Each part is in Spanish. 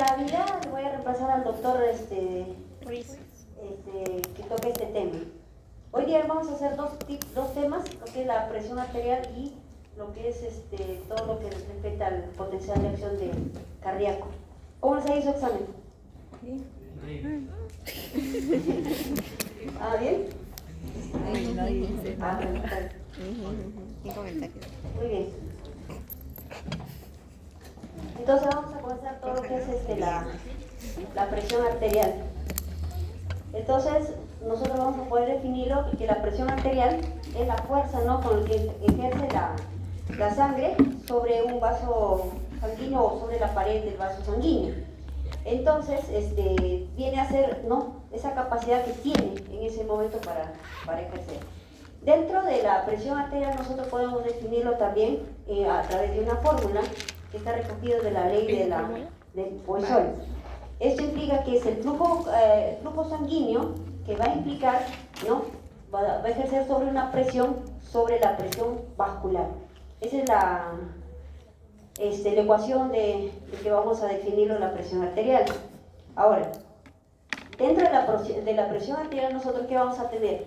habilidad voy a reemplazar al doctor Ruiz. que toque este tema. Hoy día vamos a hacer dos temas, lo que es la presión arterial y lo que es todo lo que respecta al potencial de acción cardíaco. ¿Cómo les ha ido su examen? Bien. ¿Ah, bien? No dice. Ah, bueno, está bien. Muy bien. Entonces vamos a comenzar todo lo que es la presión arterial. Entonces nosotros vamos a poder definirlo que la presión arterial es la fuerza, ¿no?, con la que ejerce la sangre sobre un vaso sanguíneo o sobre la pared del vaso sanguíneo. Entonces viene a ser, ¿no?, esa capacidad que tiene en ese momento para ejercer. Dentro de la presión arterial nosotros podemos definirlo también a través de una fórmula que está recogida de la ley de Poisson. Esto implica que es el flujo sanguíneo que va a implicar, ¿no?, va a ejercer sobre una presión sobre la presión vascular. Esa es la ecuación de que vamos a definirlo la presión arterial. Ahora, dentro de la presión arterial nosotros ¿qué vamos a tener?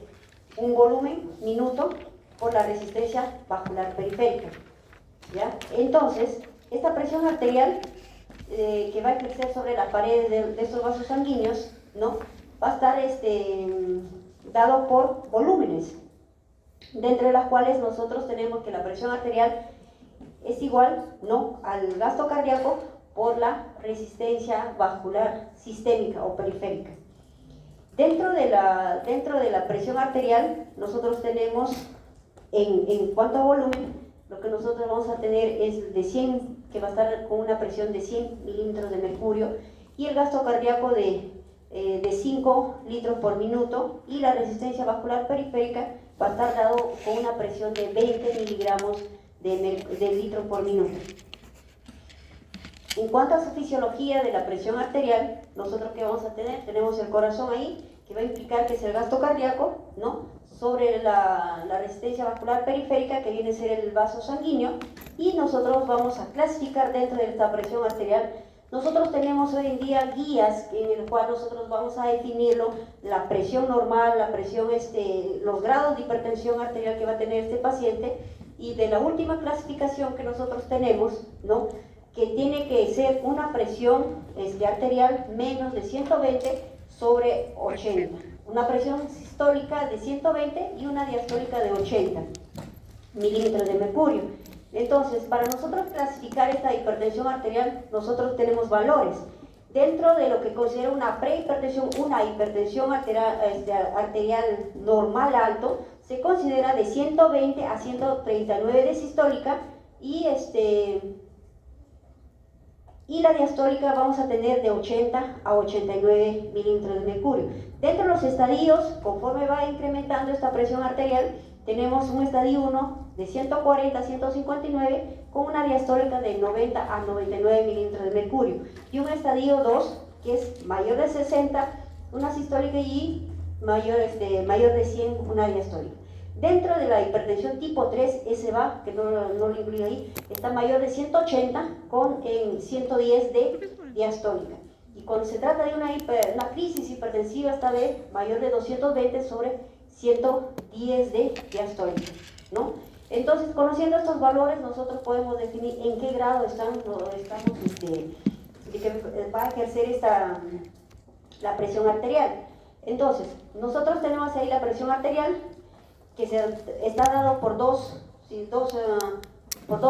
Un volumen minuto por la resistencia vascular periférica, ¿ya? Entonces, esta presión arterial que va a ejercer sobre las paredes de estos vasos sanguíneos, ¿no?, va a estar dado por volúmenes, de entre las cuales nosotros tenemos que la presión arterial es igual, ¿no?, al gasto cardíaco por la resistencia vascular sistémica o periférica. Dentro de la presión arterial nosotros tenemos, en cuanto a volumen, lo que nosotros vamos a tener es de 100, que va a estar con una presión de 100 milímetros de mercurio, y el gasto cardíaco de 5 litros por minuto, y la resistencia vascular periférica va a estar dado con una presión de 20 miligramos de litro por minuto. En cuanto a su fisiología de la presión arterial, nosotros ¿qué vamos a tener? Tenemos el corazón ahí, que va a implicar que es el gasto cardíaco, ¿no?, sobre la resistencia vascular periférica, que viene a ser el vaso sanguíneo, y nosotros vamos a clasificar dentro de esta presión arterial. Nosotros tenemos hoy en día guías en el cual nosotros vamos a definirlo, la presión normal, la presión, los grados de hipertensión arterial que va a tener este paciente, y de la última clasificación que nosotros tenemos, ¿no?, que tiene que ser una presión arterial menos de 120 sobre 80. Una presión sistólica de 120 y una diastólica de 80 milímetros de mercurio. Entonces, para nosotros clasificar esta hipertensión arterial, nosotros tenemos valores. Dentro de lo que considera una prehipertensión, una hipertensión arterial normal alto, se considera de 120 a 139 de sistólica, y la diastólica vamos a tener de 80 a 89 milímetros de mercurio. Dentro de los estadios, conforme va incrementando esta presión arterial, tenemos un estadio 1 de 140 a 159 con una diastólica de 90 a 99 milímetros de mercurio, y un estadio 2 que es mayor de 60, una sistólica, y mayor de 100, una diastólica. Dentro de la hipertensión tipo 3, ese va, que no lo incluyo ahí, está mayor de 180 con 110 de diastólica. Y cuando se trata de una crisis hipertensiva, esta vez mayor de 220 sobre 110 de diastólica, ¿no? Entonces, conociendo estos valores, nosotros podemos definir en qué grado estamos de que va a ejercer la presión arterial. Entonces, nosotros tenemos ahí la presión arterial, que está dado por dos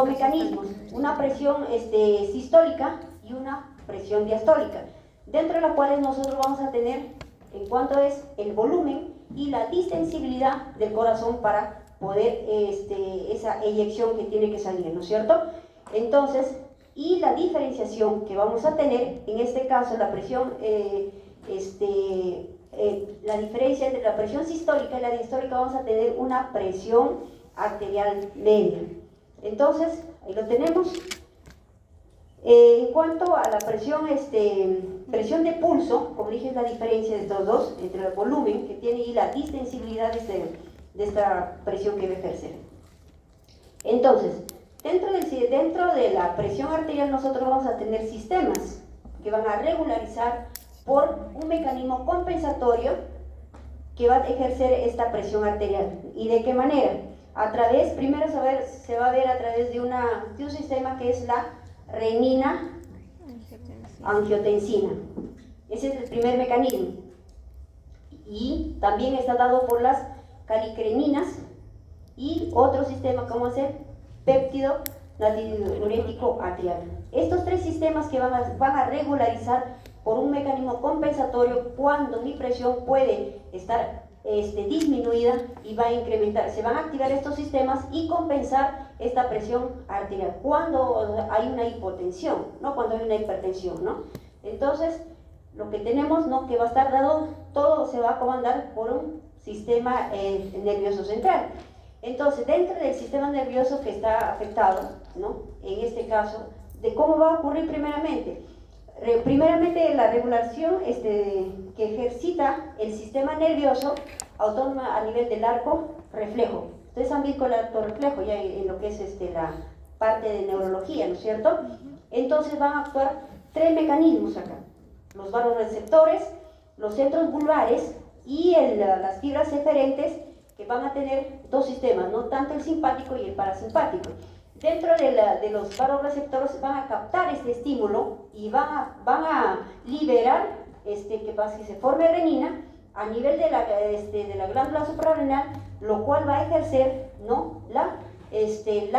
mecanismos, una presión sistólica y una presión diastólica, dentro de las cuales nosotros vamos a tener en cuanto es el volumen y la distensibilidad del corazón para poder esa eyección que tiene que salir, ¿no es cierto? Entonces, y la diferenciación que vamos a tener, en este caso la presión la diferencia entre la presión sistólica y la diastólica, vamos a tener una presión arterial media. Entonces, ahí lo tenemos. En cuanto a la presión de pulso, como dije, es la diferencia de estos dos, entre el volumen que tiene y la distensibilidad de esta presión que va a ejercer. Entonces, dentro de la presión arterial nosotros vamos a tener sistemas. que van a regularizar por un mecanismo compensatorio que va a ejercer esta presión arterial. ¿Y de qué manera? A través, primero se va a ver a través de un sistema que es la renina angiotensina. Ese es el primer mecanismo. Y también está dado por las calicreminas y otro sistema como es el péptido natriurético atrial. Estos tres sistemas que van a regularizar por un mecanismo compensatorio cuando mi presión puede estar disminuida y va a incrementar. Se van a activar estos sistemas y compensar esta presión arterial cuando hay una hipotensión, no cuando hay una hipertensión, ¿no? Entonces, lo que tenemos, ¿no?, que va a estar dado, todo se va a comandar por un sistema nervioso central. Entonces, dentro del sistema nervioso que está afectado, ¿no?, en este caso, de cómo va a ocurrir primeramente. Primeramente, la regulación que ejercita el sistema nervioso autónomo a nivel del arco reflejo. Ustedes han visto el arco reflejo ya en lo que es la parte de neurología, ¿no es cierto? Entonces van a actuar tres mecanismos acá: los vasoreceptores, los centros vulvares y las fibras eferentes, que van a tener dos sistemas, ¿no?, tanto el simpático y el parasimpático. Dentro de los vasoreceptores van a captar este estímulo y van a liberar que se forme renina a nivel de la glándula suprarrenal, lo cual va a ejercer, ¿no?, la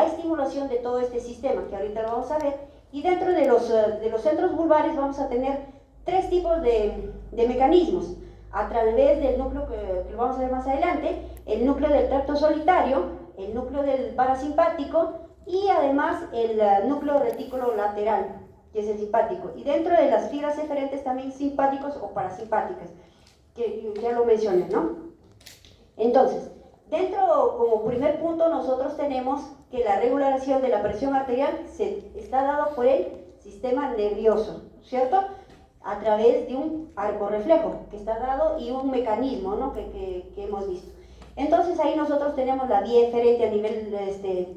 estimulación de todo este sistema, que ahorita lo vamos a ver. Y dentro de los centros vulvares vamos a tener tres tipos de mecanismos. A través del núcleo que lo vamos a ver más adelante, el núcleo del tracto solitario, el núcleo del parasimpático y además el núcleo retículo lateral, que es el simpático. Y dentro de las fibras eferentes también simpáticos o parasimpáticas, que ya lo mencioné, ¿no? Entonces, dentro, como primer punto, nosotros tenemos que la regulación de la presión arterial está dado por el sistema nervioso, ¿cierto?, a través de un arco reflejo que está dado y un mecanismo, ¿no?, que hemos visto. Entonces ahí nosotros tenemos la vía eferente a nivel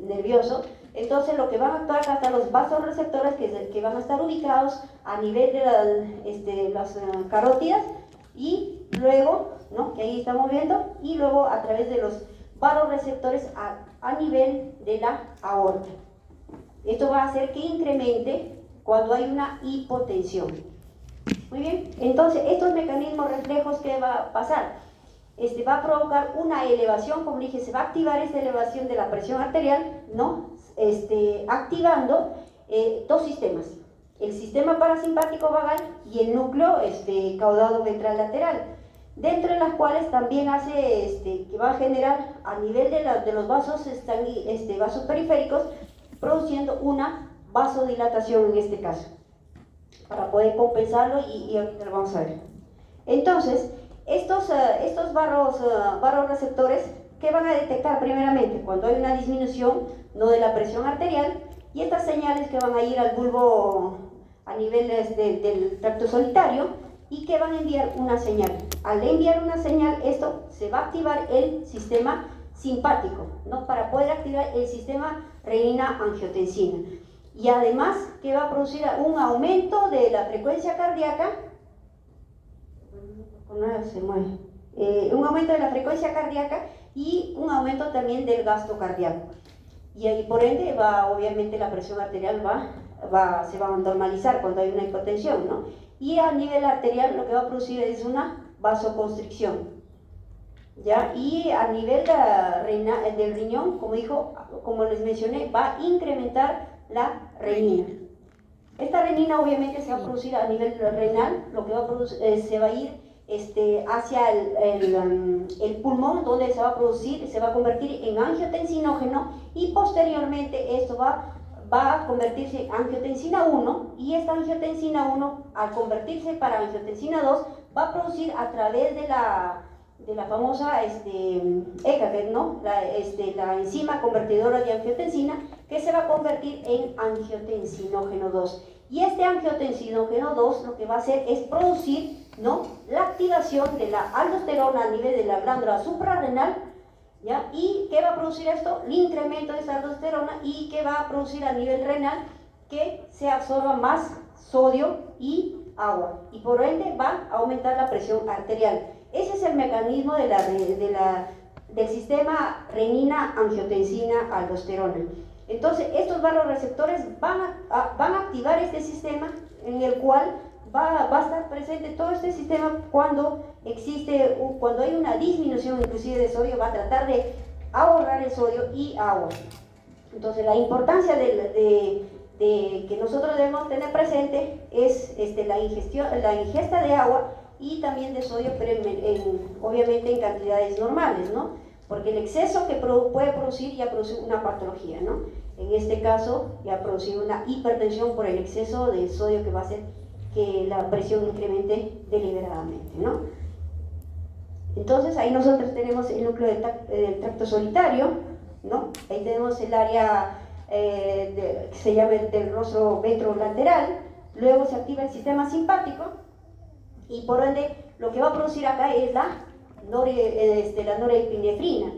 nervioso. Entonces lo que van a actuar hasta los vasoreceptores que van a estar ubicados a nivel de las carótidas, y luego, ¿no?, que ahí estamos viendo, y luego a través de los vasoreceptores a nivel de la aorta. Esto va a hacer que incremente cuando hay una hipotensión. Muy bien, entonces estos mecanismos reflejos, ¿qué va a pasar? Va a provocar una elevación, como dije, se va a activar esta elevación de la presión arterial, ¿no?, activando dos sistemas: el sistema parasimpático vagal y el núcleo caudado ventral lateral, dentro de las cuales también hace que va a generar a nivel de los vasos, vasos periféricos, produciendo una vasodilatación en este caso, para poder compensarlo, y ahorita lo vamos a ver. Entonces, estos vasoreceptores, ¿qué van a detectar primeramente? Cuando hay una disminución, no, de la presión arterial, y estas señales que van a ir al bulbo a nivel del tracto solitario, y que van a enviar una señal. Al enviar una señal, esto se va a activar el sistema simpático, ¿no?, para poder activar el sistema renina-angiotensina. Y además, que va a producir un aumento de la frecuencia cardíaca, un aumento de la frecuencia cardíaca y un aumento también del gasto cardíaco. Y ahí, por ende, obviamente la presión arterial se va a normalizar cuando hay una hipotensión, ¿no? Y a nivel arterial lo que va a producir es una vasoconstricción, ¿ya? Y a nivel del riñón, como les mencioné, va a incrementar la renina. Esta renina obviamente se va a producir a nivel renal, lo que va a producir, se va a ir hacia el pulmón, donde se va a producir, se va a convertir en angiotensinógeno, y posteriormente esto va a convertirse en angiotensina 1, y esta angiotensina 1, al convertirse para angiotensina 2, va a producir a través de la famosa ECA, ¿no?, la enzima convertidora de angiotensina, que se va a convertir en angiotensinógeno 2. Y este angiotensinógeno 2 lo que va a hacer es producir, ¿no?, la activación de la aldosterona a nivel de la glándula suprarrenal, ¿ya? ¿Y qué va a producir esto? El incremento de esa aldosterona, y que va a producir a nivel renal que se absorba más sodio y agua, y por ende va a aumentar la presión arterial. Ese es el mecanismo del sistema renina-angiotensina-aldosterona. Entonces, estos vasoreceptores van a activar este sistema en el cual va a estar presente todo este sistema cuando hay una disminución inclusive de sodio, va a tratar de ahorrar el sodio y agua. Entonces, la importancia de que nosotros debemos tener presente es la ingesta de agua y también de sodio, pero obviamente en cantidades normales, ¿no? Porque el exceso que puede producir ya produce una patología, ¿no? En este caso ya produce una hipertensión por el exceso de sodio que va a hacer que la presión incremente deliberadamente, ¿no? Entonces ahí nosotros tenemos el núcleo del tracto solitario, ¿no? Ahí tenemos el área que se llama del rostro ventrolateral, luego se activa el sistema simpático y por ende lo que va a producir acá es la norepinefrina,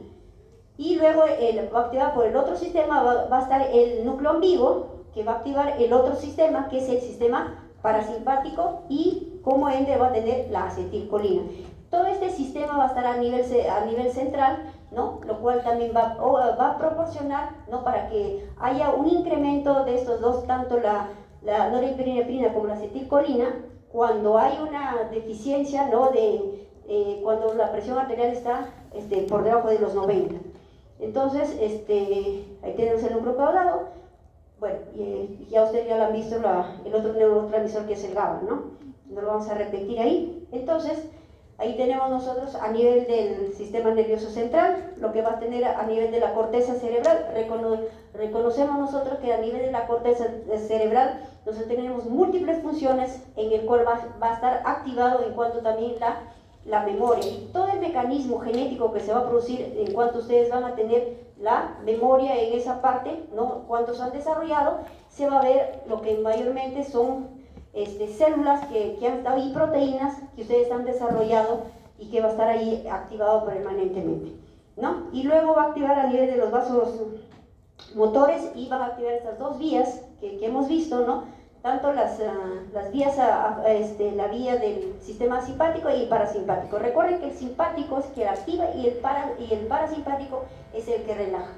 y luego va a activar por el otro sistema, va a estar el núcleo ambiguo que va a activar el otro sistema que es el sistema parasimpático y como ende va a tener la acetilcolina. Todo este sistema va a estar a nivel central, ¿no? Lo cual también va a proporcionar, ¿no? Para que haya un incremento de estos dos, tanto la norepinefrina como la acetilcolina, cuando hay una deficiencia, ¿no? Cuando la presión arterial está por debajo de los 90. Entonces, ahí tenemos el núcleo caudado. Bueno, ya ustedes ya lo han visto, el otro neurotransmisor que es el GABA, ¿no? No lo vamos a repetir ahí. Entonces, ahí tenemos nosotros a nivel del sistema nervioso central, lo que va a tener a nivel de la corteza cerebral. Reconocemos nosotros que a nivel de la corteza cerebral nosotros tenemos múltiples funciones en el cual va a estar activado en cuanto también la memoria y todo el mecanismo genético que se va a producir en cuanto ustedes van a tener la memoria en esa parte, ¿no? Cuando se han desarrollado, se va a ver lo que mayormente son células que han estado y proteínas que ustedes han desarrollado y que va a estar ahí activado permanentemente, ¿no? Y luego va a activar a nivel de los vasos motores y va a activar estas dos vías que hemos visto, ¿no? Tanto las vías, la vía del sistema simpático y parasimpático. Recuerden que el simpático es el que activa y el parasimpático es el que relaja.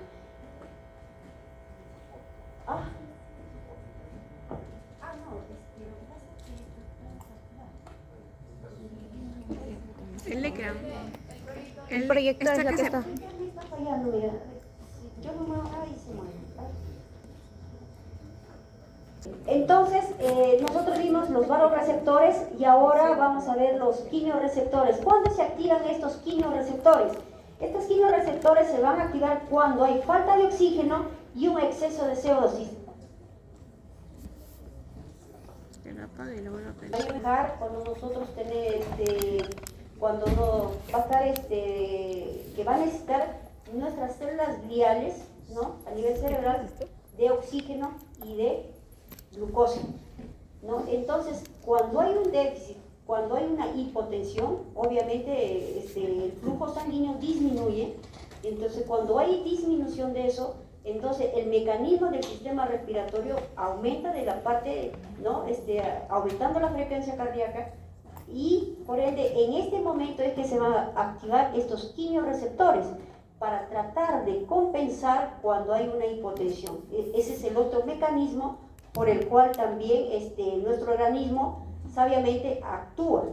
El lecra. El proyector es lo que está. Está fallando, mira. Yo no me hago y se mueve. Entonces, nosotros vimos los vasoreceptores y ahora vamos a ver los quimioreceptores. ¿Cuándo se activan estos quimioreceptores? Estos quimioreceptores se van a activar cuando hay falta de oxígeno y un exceso de CO2. Va a llegar cuando nosotros cuando no va a estar que va a necesitar nuestras células gliales, ¿no? A nivel cerebral, de oxígeno y de glucosa, ¿no? Entonces, cuando hay un déficit, cuando hay una hipotensión, obviamente el flujo sanguíneo disminuye. Entonces, cuando hay disminución de eso, entonces el mecanismo del sistema respiratorio aumenta de la parte, ¿no? Aumentando la frecuencia cardíaca y por ende en este momento es que se van a activar estos quimioreceptores para tratar de compensar cuando hay una hipotensión. Ese es el otro mecanismo por el cual también nuestro organismo sabiamente actúa.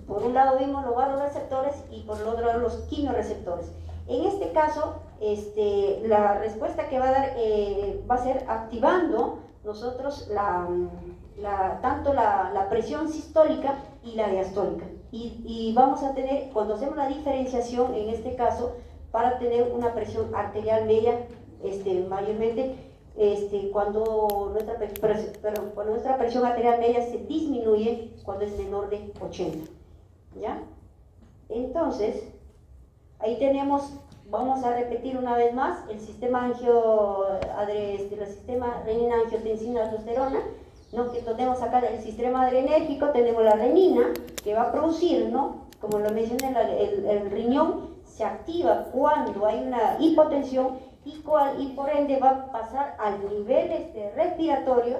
Por un lado vimos los vasoreceptores y por el otro lado los quimioreceptores. En este caso, la respuesta que va a dar va a ser activando nosotros tanto la presión sistólica y la diastólica. Y vamos a tener, cuando hacemos la diferenciación, en este caso, para tener una presión arterial media, mayormente, cuando nuestra presión arterial media se disminuye cuando es menor de 80, ¿ya? Entonces, ahí tenemos, vamos a repetir una vez más, el sistema el sistema renina-angiotensina-aldosterona, ¿no? Que tenemos acá el sistema adrenérgico, tenemos la renina, que va a producir, ¿no? Como lo mencioné, el riñón se activa cuando hay una hipotensión y por ende va a pasar al nivel respiratorio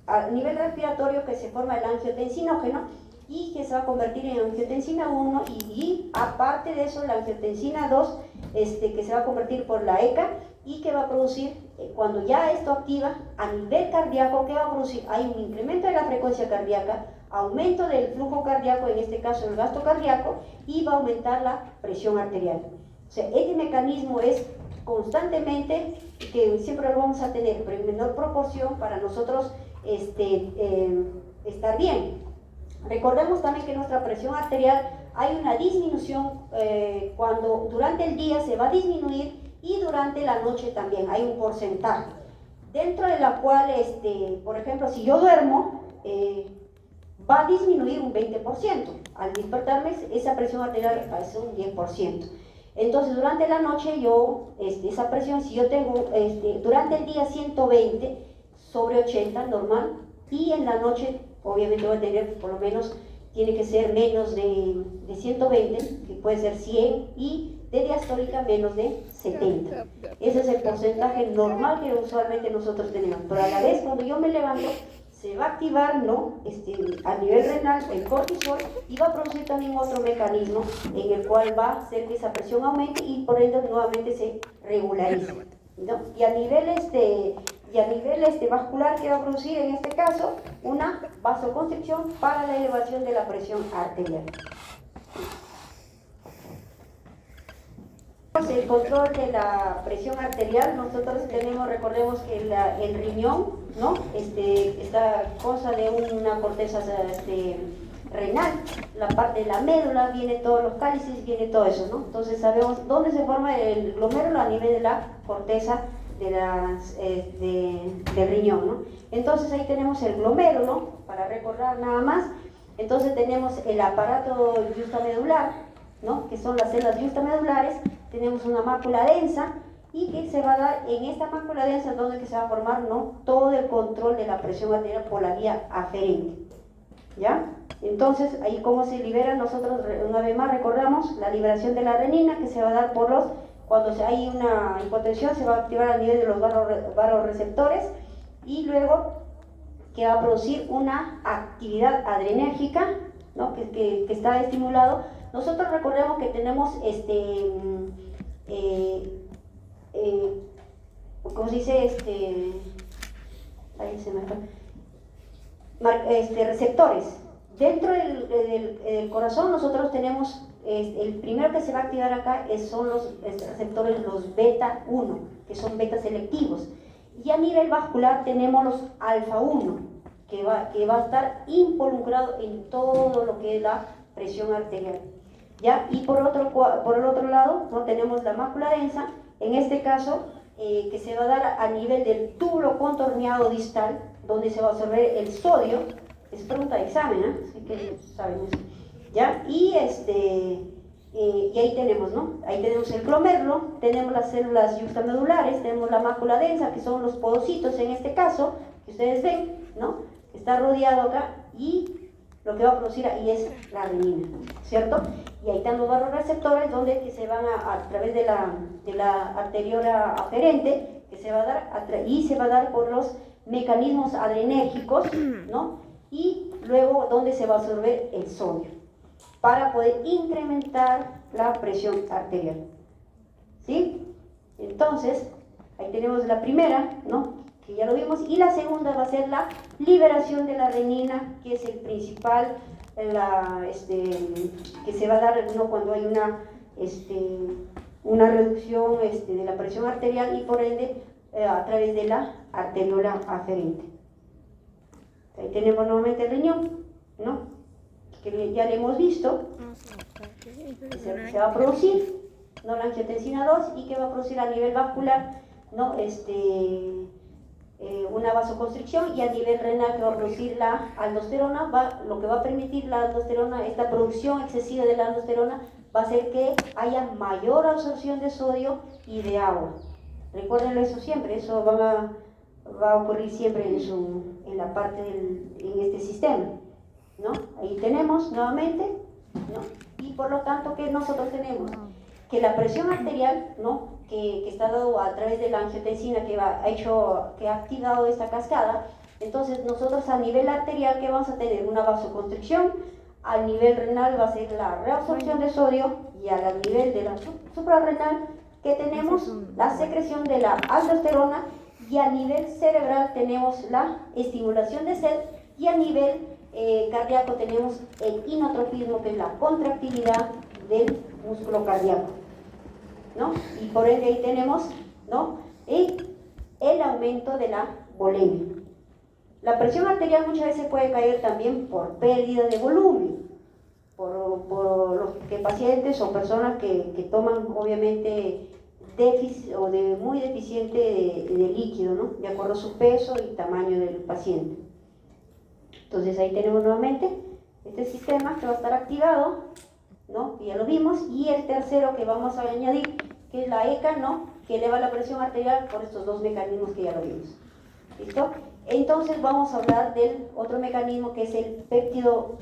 a nivel respiratorio que se forma el angiotensinógeno y que se va a convertir en angiotensina 1 y aparte de eso la angiotensina 2 que se va a convertir por la ECA y que va a producir, cuando ya esto activa a nivel cardíaco, ¿qué va a producir? Hay un incremento de la frecuencia cardíaca, aumento del flujo cardíaco, en este caso el gasto cardíaco, y va a aumentar la presión arterial. O sea, este mecanismo es constantemente, que siempre lo vamos a tener, pero en menor proporción para nosotros estar bien. Recordemos también que nuestra presión arterial hay una disminución cuando durante el día se va a disminuir y durante la noche también hay un porcentaje, dentro de la cual, por ejemplo, si yo duermo, va a disminuir un 20%. Al despertarme, esa presión arterial es un 10%. Entonces, durante la noche, esa presión, si yo tengo durante el día 120 sobre 80, normal, y en la noche, obviamente, voy a tener por lo menos, tiene que ser menos de 120, que puede ser 100, y de diastólica menos de 70. Ese es el porcentaje normal que usualmente nosotros tenemos. Pero a la vez, cuando yo me levanto, se va a activar, ¿no? A nivel renal el cortisol y va a producir también otro mecanismo en el cual va a hacer que esa presión aumente y por ende nuevamente se regularice, ¿no? Y a nivel vascular, ¿qué va a producir en este caso? Una vasoconstricción para la elevación de la presión arterial. El control de la presión arterial, nosotros tenemos, recordemos que el riñón, ¿no? Esta cosa de una corteza renal, la parte de la médula, viene todos los cálices, viene todo eso, ¿no? Entonces sabemos dónde se forma el glomérulo a nivel de la corteza del riñón, ¿no? Entonces ahí tenemos el glomérulo, para recordar nada más. Entonces tenemos el aparato justamedular, ¿no? Que son las células justamedulares. Tenemos una mácula densa y que se va a dar en esta mácula densa donde se va a formar, ¿no? Todo el control de la presión arterial por la vía aferente, ¿ya? Entonces, ahí cómo se libera, nosotros una vez más recordamos la liberación de la renina que se va a dar cuando hay una hipotensión se va a activar a nivel de los vasoreceptores y luego que va a producir una actividad adrenérgica, ¿no? que está estimulado. Nosotros recordemos que tenemos ¿cómo se dice? Ahí se me fue. Receptores. Dentro del corazón nosotros tenemos, el primero que se va a activar acá son los receptores, los beta 1, que son beta selectivos. Y a nivel vascular tenemos los alfa 1, que va a estar involucrado en todo lo que es la presión arterial. ¿Ya? Y por el otro lado, ¿no? Tenemos la mácula densa, en este caso, que se va a dar a nivel del túbulo contorneado distal, donde se va a absorber el sodio. Es pregunta de examen, ¿eh? Así que saben eso. ¿Ya? Y ahí tenemos, ¿no? Ahí tenemos el glomérulo, tenemos las células justamedulares, tenemos la mácula densa, que son los podocitos en este caso, que ustedes ven, ¿no? Está rodeado acá y lo que va a producir ahí es la renina, ¿cierto? Y ahí están los vasoreceptores donde que se van a través de la arteriola aferente, que se va a dar y se va a dar por los mecanismos adrenérgicos, ¿no? Y luego donde se va a absorber el sodio para poder incrementar la presión arterial, ¿sí? Entonces, ahí tenemos la primera, ¿no? Que ya lo vimos, y la segunda va a ser la liberación de la renina, que es el principal, que se va a dar, ¿no? Cuando hay una reducción de la presión arterial y por ende a través de la arteriola aferente. Ahí tenemos nuevamente el riñón, ¿no? Que ya le hemos visto, se va a producir, ¿no? La angiotensina 2 y que va a producir a nivel vascular, ¿no? Una vasoconstricción, y a nivel renal que va a producir la aldosterona, lo que va a permitir la aldosterona, esta producción excesiva de la aldosterona va a hacer que haya mayor absorción de sodio y de agua. Recuérdenlo eso siempre, eso va a ocurrir siempre en la parte en este sistema, ¿no? Ahí tenemos nuevamente, ¿no? Y por lo tanto, ¿qué nosotros tenemos? Que la presión arterial, ¿no? que está dado a través de la angiotensina que ha activado esta cascada, Entonces nosotros a nivel arterial, ¿qué vamos a tener? Una vasoconstricción, al nivel renal va a ser la reabsorción de sodio y al nivel de la suprarrenal, ¿qué tenemos? La secreción de la aldosterona, y a nivel cerebral tenemos la estimulación de sed, y a nivel cardíaco tenemos el inotropismo, que es la contractilidad del músculo cardíaco, ¿no? Y por ende ahí tenemos, ¿no?, el aumento de la volemia. La presión arterial muchas veces puede caer también por pérdida de volumen, por los que pacientes o personas que toman obviamente déficit o de muy deficiente de líquido, ¿no?, de acuerdo a su peso y tamaño del paciente. Entonces ahí tenemos nuevamente este sistema que va a estar activado, ¿no?, ya lo vimos, y el tercero que vamos a añadir, que es la ECA, ¿no?, que eleva la presión arterial por estos dos mecanismos que ya lo vimos. ¿Listo? Entonces vamos a hablar del otro mecanismo, que es el péptido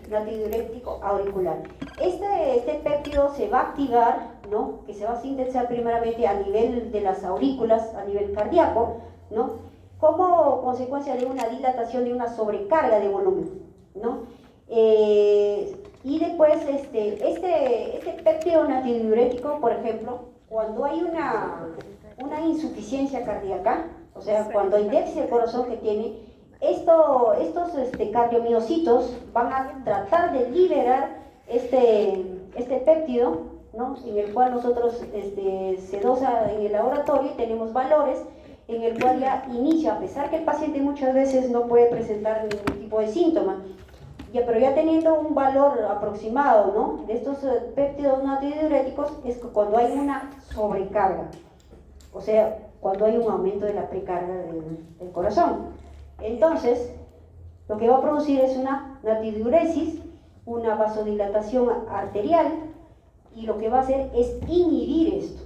natridiurético auricular. Este péptido se va a activar, ¿no?, que se va a sintetizar primeramente a nivel de las aurículas, a nivel cardíaco, ¿no?, como consecuencia de una dilatación, de una sobrecarga de volumen, ¿no? Y después este péptido natridiurético, por ejemplo, cuando hay una insuficiencia cardíaca, o sea, cuando hay déficit del corazón que tiene, estos cardiomiocitos van a tratar de liberar este péptido, ¿no?, en el cual nosotros se dosa en el laboratorio y tenemos valores en el cual ya inicia, a pesar que el paciente muchas veces no puede presentar ningún tipo de síntoma, pero ya teniendo un valor aproximado, ¿no?, de estos péptidos natridiuréticos, es cuando hay una sobrecarga, o sea, cuando hay un aumento de la precarga del corazón. Entonces, lo que va a producir es una natridiuresis, una vasodilatación arterial, y lo que va a hacer es inhibir esto.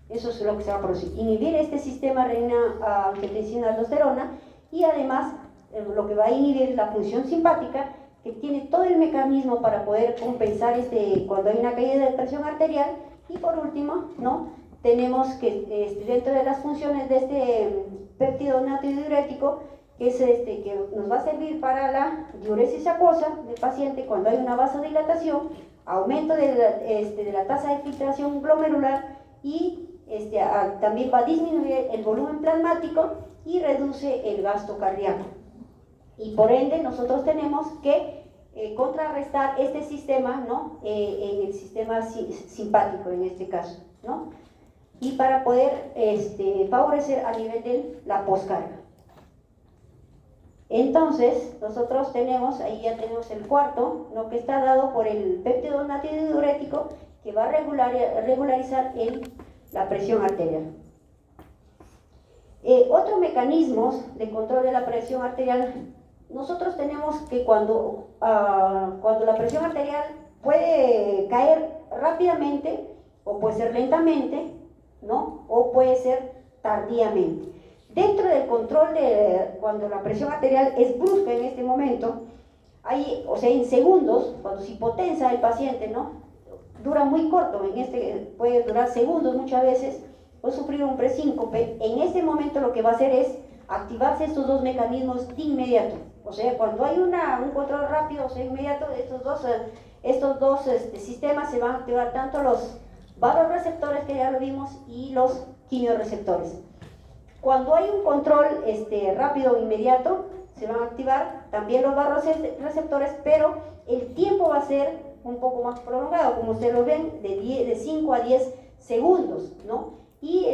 Eso es lo que se va a producir, inhibir este sistema renina-angiotensina-aldosterona, y además lo que va a inhibir es la función simpática, que tiene todo el mecanismo para poder compensar cuando hay una caída de presión arterial. Y por último, ¿no?, tenemos que dentro de las funciones de este péptido natridiurético, que es que nos va a servir para la diuresis acuosa del paciente cuando hay una vasodilatación, aumento de la tasa de filtración glomerular, y también va a disminuir el volumen plasmático y reduce el gasto cardíaco. Y por ende nosotros tenemos que contrarrestar este sistema, ¿no?, en el sistema simpático en este caso, ¿no?, y para poder favorecer a nivel de la poscarga. Entonces nosotros tenemos, ahí ya tenemos el cuarto, ¿no?, que está dado por el péptido natridiurético, que va a regularizar la presión arterial. Otros mecanismos de control de la presión arterial, nosotros tenemos que cuando la presión arterial puede caer rápidamente, o puede ser lentamente, ¿no?, o puede ser tardíamente. Dentro del control cuando la presión arterial es brusca en este momento, o sea, en segundos, cuando se hipotensa el paciente, ¿no?, dura muy corto, puede durar segundos muchas veces, o sufrir un presíncope. En este momento lo que va a hacer es activarse estos dos mecanismos de inmediato. O sea, cuando hay un control rápido, o sea, inmediato, estos dos sistemas se van a activar, tanto los vasoreceptores, que ya lo vimos, y los quimiorreceptores. Cuando hay un control rápido e inmediato, se van a activar también los vasoreceptores, pero el tiempo va a ser un poco más prolongado, como ustedes lo ven, de 5 a 10 segundos, ¿no? Y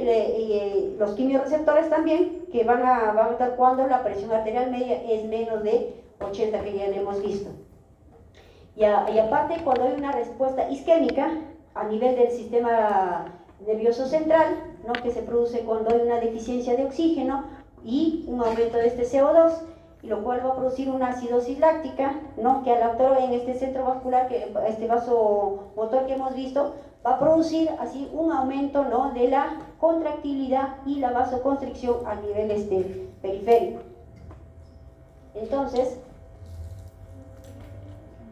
los quimiorreceptores también, que van a estar cuando la presión arterial media es menos de 80, que ya lo hemos visto. Y aparte, cuando hay una respuesta isquémica a nivel del sistema nervioso central, ¿no?, que se produce cuando hay una deficiencia de oxígeno y un aumento de este CO2, y lo cual va a producir una acidosis láctica, ¿no?, que al autor en este centro vascular, este vasomotor que hemos visto, va a producir así un aumento, ¿no?, de la contractilidad y la vasoconstricción a nivel periférico. Entonces,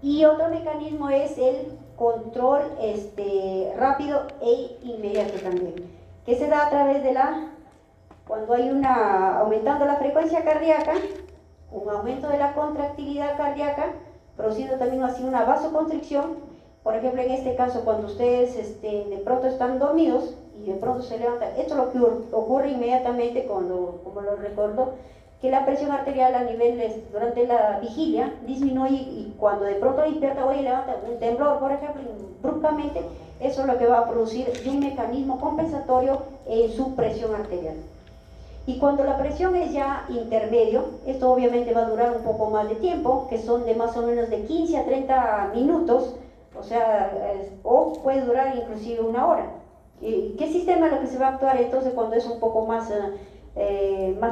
y otro mecanismo es el control rápido e inmediato también, que se da a través de cuando hay aumentando la frecuencia cardíaca, un aumento de la contractilidad cardíaca, produciendo también así una vasoconstricción. Por ejemplo, en este caso, cuando ustedes de pronto están dormidos y de pronto se levantan, esto es lo que ocurre inmediatamente cuando, como lo recuerdo, que la presión arterial a nivel durante la vigilia disminuye, y cuando de pronto despierta o levanta un temblor, por ejemplo, bruscamente, eso es lo que va a producir un mecanismo compensatorio en su presión arterial. Y cuando la presión es ya intermedio, esto obviamente va a durar un poco más de tiempo, que son de más o menos de 15 a 30 minutos, o sea, o puede durar inclusive una hora. ¿Qué sistema es lo que se va a actuar entonces cuando es un poco más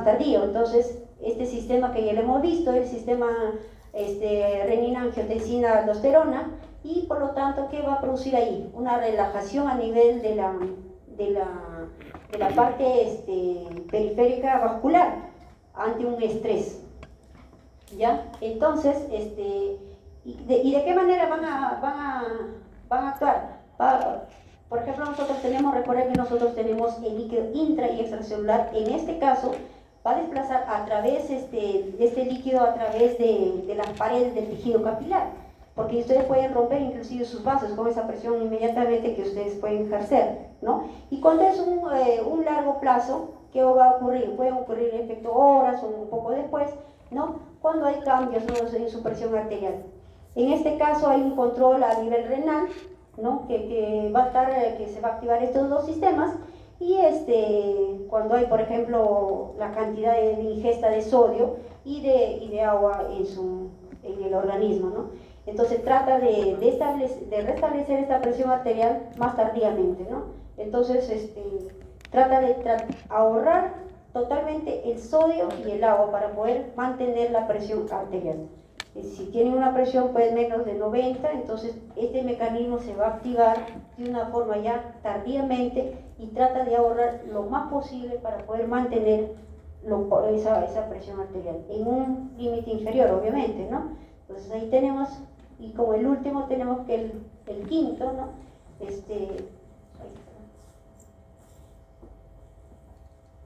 tardío? Entonces, este sistema que ya lo hemos visto, el sistema renina, angiotensina, aldosterona, y por lo tanto, ¿qué va a producir ahí? Una relajación a nivel de la parte periférica vascular ante un estrés, ¿ya? Entonces, ¿y de qué manera van a actuar? Por ejemplo, recuerden que nosotros tenemos el líquido intra y extracelular. En este caso, va a desplazar a través este líquido a través de las paredes del tejido capilar, porque ustedes pueden romper inclusive sus vasos con esa presión inmediatamente que ustedes pueden ejercer, ¿no? Y cuando es un largo plazo, ¿qué va a ocurrir? Pueden ocurrir en efecto horas o un poco después, ¿no? Cuando hay cambios, ¿no?, en su presión arterial. En este caso hay un control a nivel renal, ¿no?, que se va a activar estos dos sistemas, y cuando hay, por ejemplo, la cantidad de ingesta de sodio y de agua en el organismo, ¿no? Entonces trata de restablecer esta presión arterial más tardíamente, ¿no? Entonces trata de ahorrar totalmente el sodio y el agua para poder mantener la presión arterial. Si tienen una presión pues menos de 90, entonces este mecanismo se va a activar de una forma ya tardíamente, y trata de ahorrar lo más posible para poder mantener esa presión arterial en un límite inferior, obviamente, ¿no? Entonces ahí tenemos, y como el último tenemos que el quinto, ¿no? Ahí está.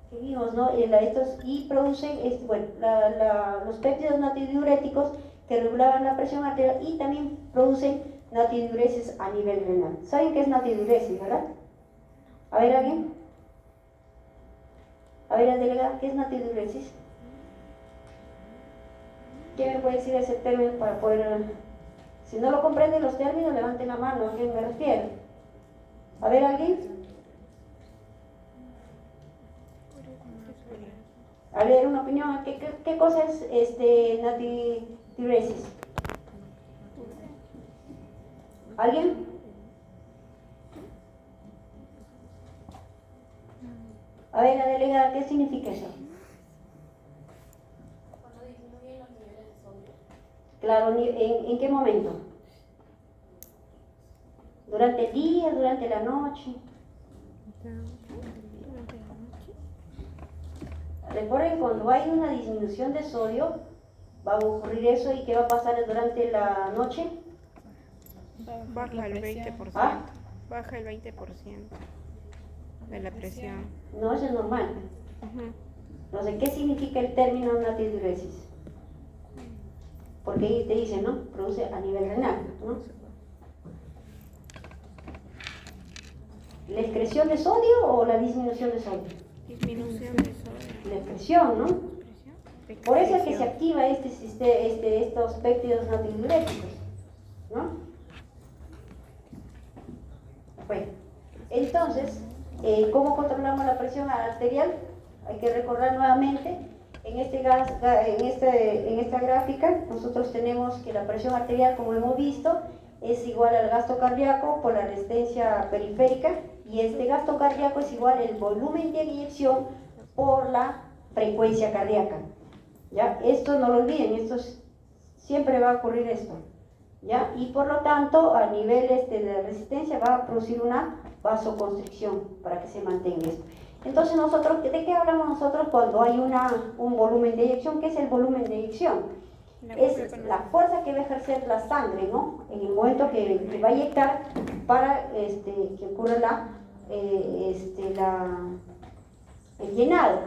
Que vimos, ¿no? Y producen los péptidos natridiuréticos que regulaban la presión arterial, y también producen natridiuresis a nivel renal. ¿Saben qué es natridiuresis, verdad? A ver, ¿alguien? A ver, delegada, ¿qué es natridiuresis? ¿Quién me puede decir ese término para poder... Si no lo comprenden los términos, levanten la mano, ¿a quién me refiero? A ver, ¿alguien? A ver, una opinión, ¿qué cosa es natridiuresis? ¿Alguien? A ver, la delegada, ¿qué significa eso? Cuando disminuyen los niveles de sodio. Claro, ¿en qué momento? ¿Durante el día, durante la noche? Recuerden, cuando hay una disminución de sodio, va a ocurrir eso. ¿Y qué va a pasar durante la noche? Baja el 20%. ¿Ah? Baja el 20% de la presión. No, eso es normal. No sé, ¿qué significa el término natridiuresis? Porque ahí te dice, ¿no? Produce a nivel renal, ¿no? ¿La excreción de sodio o la disminución de sodio? Disminución de sodio. La excreción, ¿no? Por eso es que se activa estos péptidos natridiuréticos, ¿no? Bueno, entonces, ¿cómo controlamos la presión arterial? Hay que recordar nuevamente, en esta gráfica, nosotros tenemos que la presión arterial, como hemos visto, es igual al gasto cardíaco por la resistencia periférica, y este gasto cardíaco es igual al volumen de inyección por la frecuencia cardíaca. ¿Ya? Esto no lo olviden, siempre va a ocurrir esto. ¿Ya? Y por lo tanto, a nivel de la resistencia va a producir una vasoconstricción para que se mantenga esto. Entonces, ¿de qué hablamos nosotros cuando hay un volumen de eyección? ¿Qué es el volumen de eyección? Es la fuerza que va a ejercer la sangre, ¿no?, en el momento que va a eyectar para que ocurra el llenado.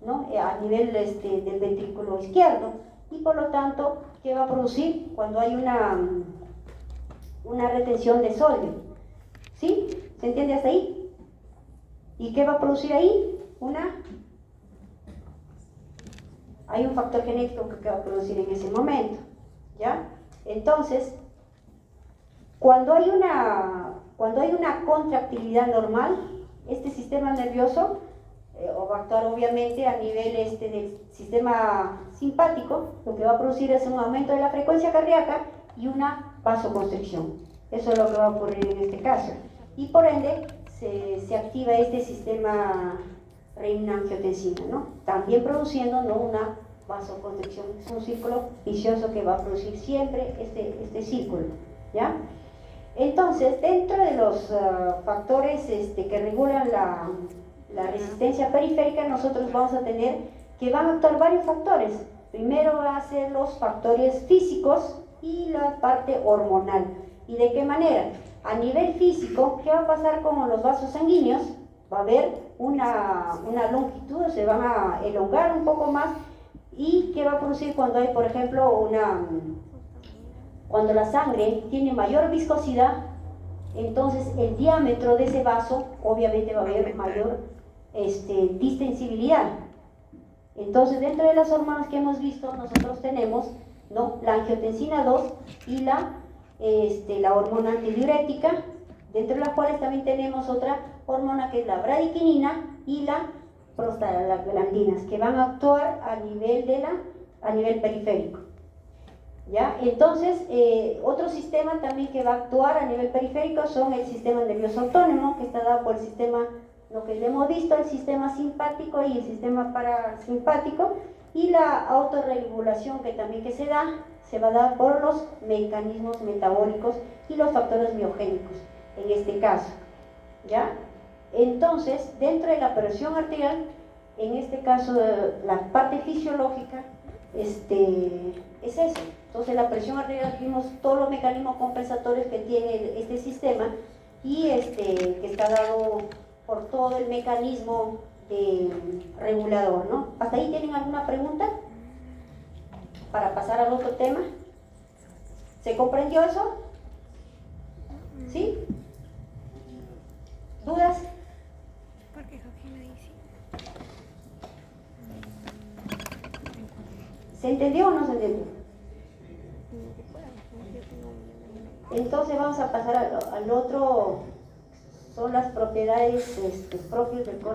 ¿no? A nivel del ventrículo izquierdo, y por lo tanto, ¿qué va a producir cuando hay una retención de sodio? ¿Sí? ¿Se entiende hasta ahí? ¿Y qué va a producir ahí? Hay un factor genético que va a producir en ese momento, ¿ya? Entonces, cuando hay una contractilidad normal, este sistema nervioso va a actuar obviamente a nivel del sistema simpático, lo que va a producir es un aumento de la frecuencia cardíaca y una vasoconstricción. Eso es lo que va a ocurrir en este caso. Y por ende, se activa este sistema renina-angiotensina, ¿no? También produciendo, ¿no?, una vasoconstricción. Es un círculo vicioso que va a producir siempre este círculo, ¿ya? Entonces, dentro de los factores que regulan la resistencia periférica, nosotros vamos a tener que van a actuar varios factores. Primero van a ser los factores físicos y la parte hormonal. ¿Y de qué manera? A nivel físico, ¿qué va a pasar con los vasos sanguíneos? Va a haber una longitud, se van a elongar un poco más. ¿Y qué va a producir cuando hay, por ejemplo, cuando la sangre tiene mayor viscosidad? Entonces el diámetro de ese vaso obviamente va a haber mayor distensibilidad. Entonces, dentro de las hormonas que hemos visto, nosotros tenemos, ¿no?, la angiotensina 2 y la hormona antidiurética, dentro de las cuales también tenemos otra hormona que es la bradiquinina y la prostaglandinas, que van a actuar a nivel periférico, ¿ya? Entonces, otro sistema también que va a actuar a nivel periférico son el sistema nervioso autónomo, que está dado por el sistema, lo que hemos visto, el sistema simpático y el sistema parasimpático, y la autorregulación que también se va a dar por los mecanismos metabólicos y los factores biogénicos, en este caso, ¿ya? Entonces, dentro de la presión arterial, en este caso, la parte fisiológica, es eso. Entonces, la presión arterial, vimos todos los mecanismos compensatorios que tiene este sistema y que está dado por todo el mecanismo regulador, ¿no? ¿Hasta ahí tienen alguna pregunta? Para pasar al otro tema. ¿Se comprendió eso? ¿Sí? ¿Dudas? Porque Joaquín me dice. ¿Se entendió o no se entendió? Entonces vamos a pasar al otro, son las propiedades propias del corazón.